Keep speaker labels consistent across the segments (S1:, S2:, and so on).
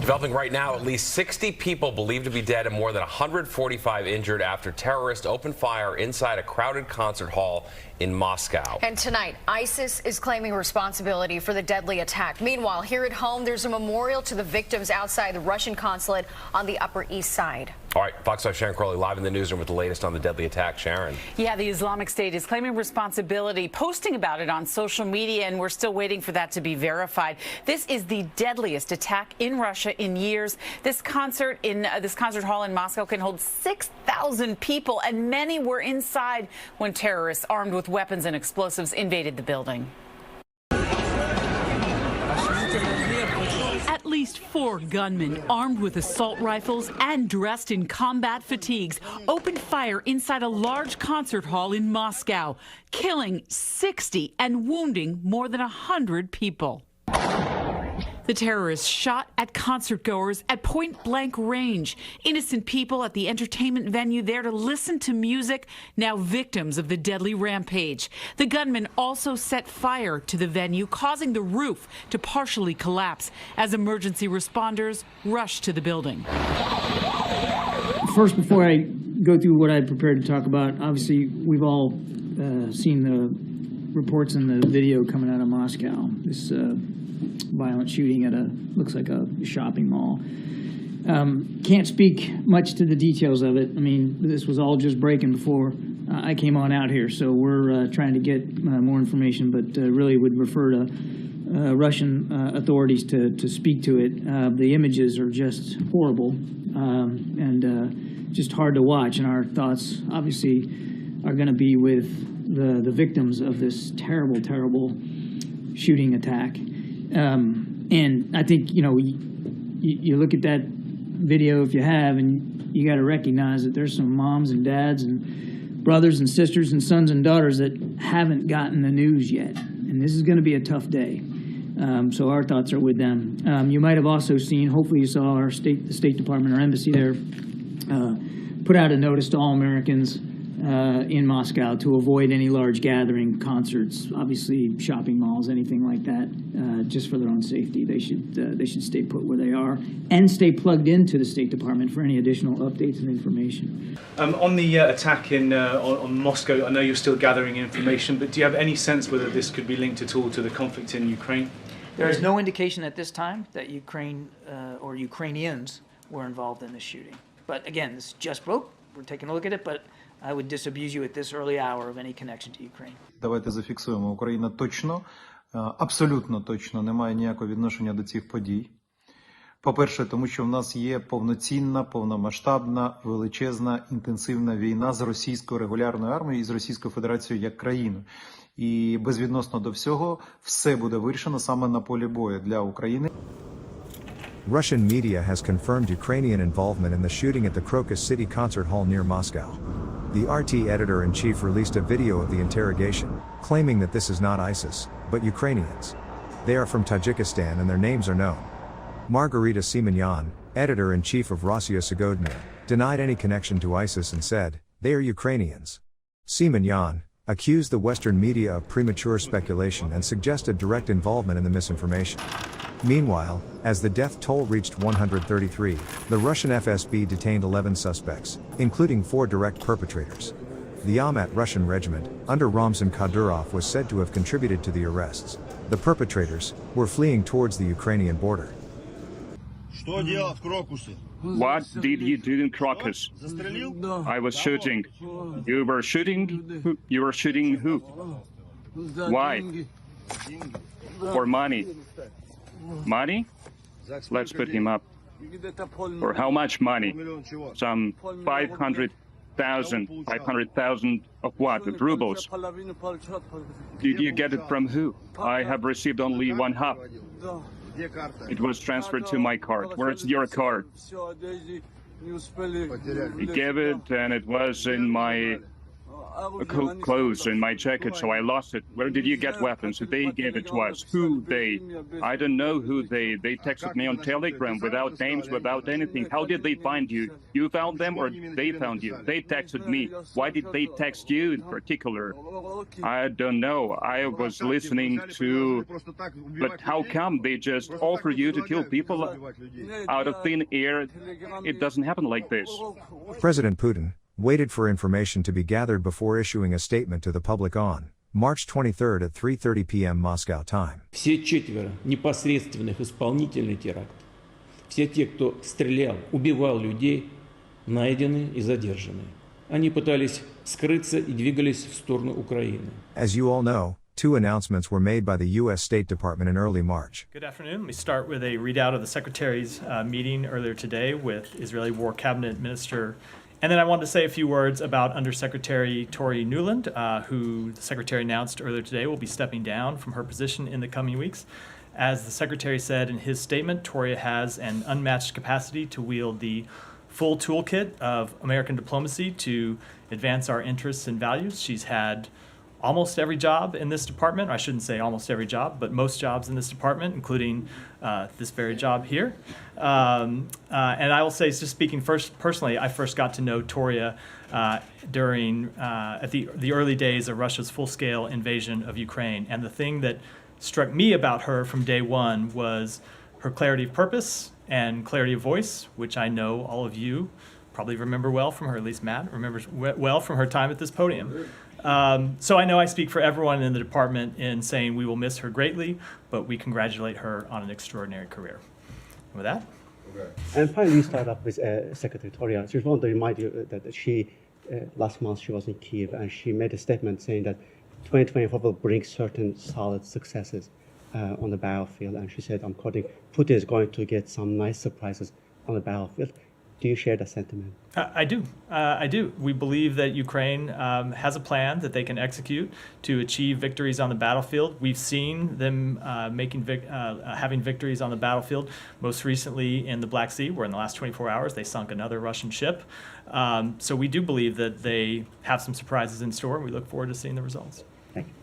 S1: Developing right now, at least 60 people believed to be dead and more than 145 injured after terrorists opened fire inside a crowded concert hall in Moscow.
S2: And tonight, ISIS is claiming responsibility for the deadly attack. Meanwhile, here at home, there's a memorial to the victims outside the Russian consulate on the Upper East Side.
S1: All right, Fox 5 Sharon Crowley live in the newsroom with the latest on the deadly attack. Sharon.
S3: Yeah, the Islamic State is claiming responsibility, posting about it on social media, and we're still waiting for that to be verified. This is the deadliest attack in Russia in years. This concert hall in Moscow can hold 6,000 people, and many were inside when terrorists armed with weapons and explosives invaded the building. At least 4 gunmen armed with assault rifles and dressed in combat fatigues opened fire inside a large concert hall in Moscow, killing 60 and wounding more than 100 people. The terrorists shot at concertgoers at point-blank range. Innocent people at the entertainment venue there to listen to music, now victims of the deadly rampage. The gunmen also set fire to the venue, causing the roof to partially collapse as emergency responders rushed to the building.
S4: First, before I go through what I prepared to talk about, obviously we've all seen the reports in the video coming out of Moscow. This violent shooting at looks like a shopping mall. Can't speak much to the details of it. I mean, this was all just breaking before I came on out here, so we're trying to get more information, but really would refer to Russian authorities to speak to it. The images are just horrible and just hard to watch, and our thoughts obviously are going to be with the victims of this terrible, terrible shooting attack. And I think, you know, you look at that video if you have, and you got to recognize that there's some moms and dads and brothers and sisters and sons and daughters that haven't gotten the news yet. And this is going to be a tough day. So our thoughts are with them. You might have also seen, hopefully you saw the State Department, our embassy there, put out a notice to all Americans in Moscow to avoid any large gathering, concerts, obviously shopping malls, anything like that, just for their own safety. They should stay put where they are and stay plugged into the State Department for any additional updates and information.
S5: On the attack on Moscow, I know you're still gathering information, but do you have any sense whether this could be linked at all to the conflict in Ukraine?
S4: There is no indication at this time that Ukraine or Ukrainians were involved in this shooting. But again, this just broke. We're taking a look at it, but I would disabuse you at this early hour of any connection to Ukraine.
S6: Давайте зафіксуємо. Україна точно, абсолютно точно не має ніякого відношення до цих подій. По-перше, тому що в нас є повноцінна, повномасштабна, величезна, інтенсивна війна з російською регулярною армією і з Російською Федерацією як країною. І безвідносно до всього, все буде вирішено саме на полі бою для України.
S7: Russian media has confirmed Ukrainian involvement in the shooting at the Crocus City concert hall near Moscow. The RT editor-in-chief released a video of the interrogation, claiming that this is not ISIS, but Ukrainians. They are from Tajikistan and their names are known. Margarita Simonyan, editor-in-chief of Rossiya Sugodnya, denied any connection to ISIS and said, they are Ukrainians. Simonyan accused the Western media of premature speculation and suggested direct involvement in the misinformation. Meanwhile, as the death toll reached 133, the Russian FSB detained 11 suspects, including 4 direct perpetrators. The Amat Russian regiment, under Ramzan Kadyrov, was said to have contributed to the arrests. The perpetrators were fleeing towards the Ukrainian border.
S8: What did you do in Crocus? I was shooting. You were shooting? You were shooting who? Why? For money. Money? Let's put him up. For how much money? Some 500,000 of what? Of rubles. Did you get it from who? I have received only one half. It was transferred to my card. Where's your card? He gave it and it was in my clothes in my jacket, so I lost it. Where did you get weapons? They gave it to us. Who they? I don't know who they. They texted me on Telegram without names, without anything. How did they find you? You found them or they found you? They texted me. Why did they text you in particular? I don't know. I was listening to, but how come they just offer you to kill people out of thin air? It doesn't happen like this.
S7: President Putin waited for information to be gathered before issuing a statement to the public on March 23 at 3:30 p.m. Moscow time.
S9: Все четверо непосредственных исполнителей теракта, все те, кто стрелял, убивал людей, найдены и задержаны. Они пытались скрыться и двигались в сторону Украины.
S7: As you all know, two announcements were made by the U.S. State Department in early March.
S10: Good afternoon. We start with a readout of the Secretary's meeting earlier today with Israeli War Cabinet Minister. And then I wanted to say a few words about Undersecretary Tori Nuland, who the Secretary announced earlier today will be stepping down from her position in the coming weeks. As the Secretary said in his statement, Tori has an unmatched capacity to wield the full toolkit of American diplomacy to advance our interests and values. She's had almost every job in this department. I shouldn't say almost every job, but most jobs in this department, including this very job here. And I will say, just speaking first personally, I first got to know Toria during at the early days of Russia's full-scale invasion of Ukraine. And the thing that struck me about her from day one was her clarity of purpose and clarity of voice, which I know all of you probably remember well from her, at least Matt remembers well from her time at this podium. So I know I speak for everyone in the department in saying we will miss her greatly, but we congratulate her on an extraordinary career. And with that.
S11: And finally, we start up with Secretary Toria. Just want to remind you that she, last month, she was in Kyiv, and she made a statement saying that 2024 will bring certain solid successes on the battlefield. And she said, I'm quoting, Putin is going to get some nice surprises on the battlefield. Do you share that sentiment?
S10: I do. I do. We believe that Ukraine has a plan that they can execute to achieve victories on the battlefield. We've seen them having victories on the battlefield, most recently in the Black Sea, where in the last 24 hours they sunk another Russian ship. So we do believe that they have some surprises in store, and we look forward to seeing the results.
S11: Thank you.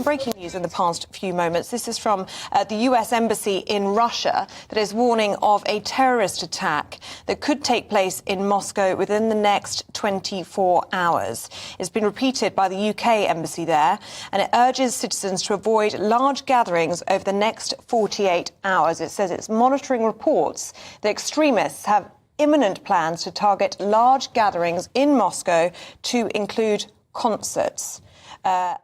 S12: Breaking news in the past few moments. This is from the US Embassy in Russia that is warning of a terrorist attack that could take place in Moscow within the next 24 hours. It's been repeated by the UK Embassy there, and it urges citizens to avoid large gatherings over the next 48 hours. It says it's monitoring reports that extremists have imminent plans to target large gatherings in Moscow to include concerts. And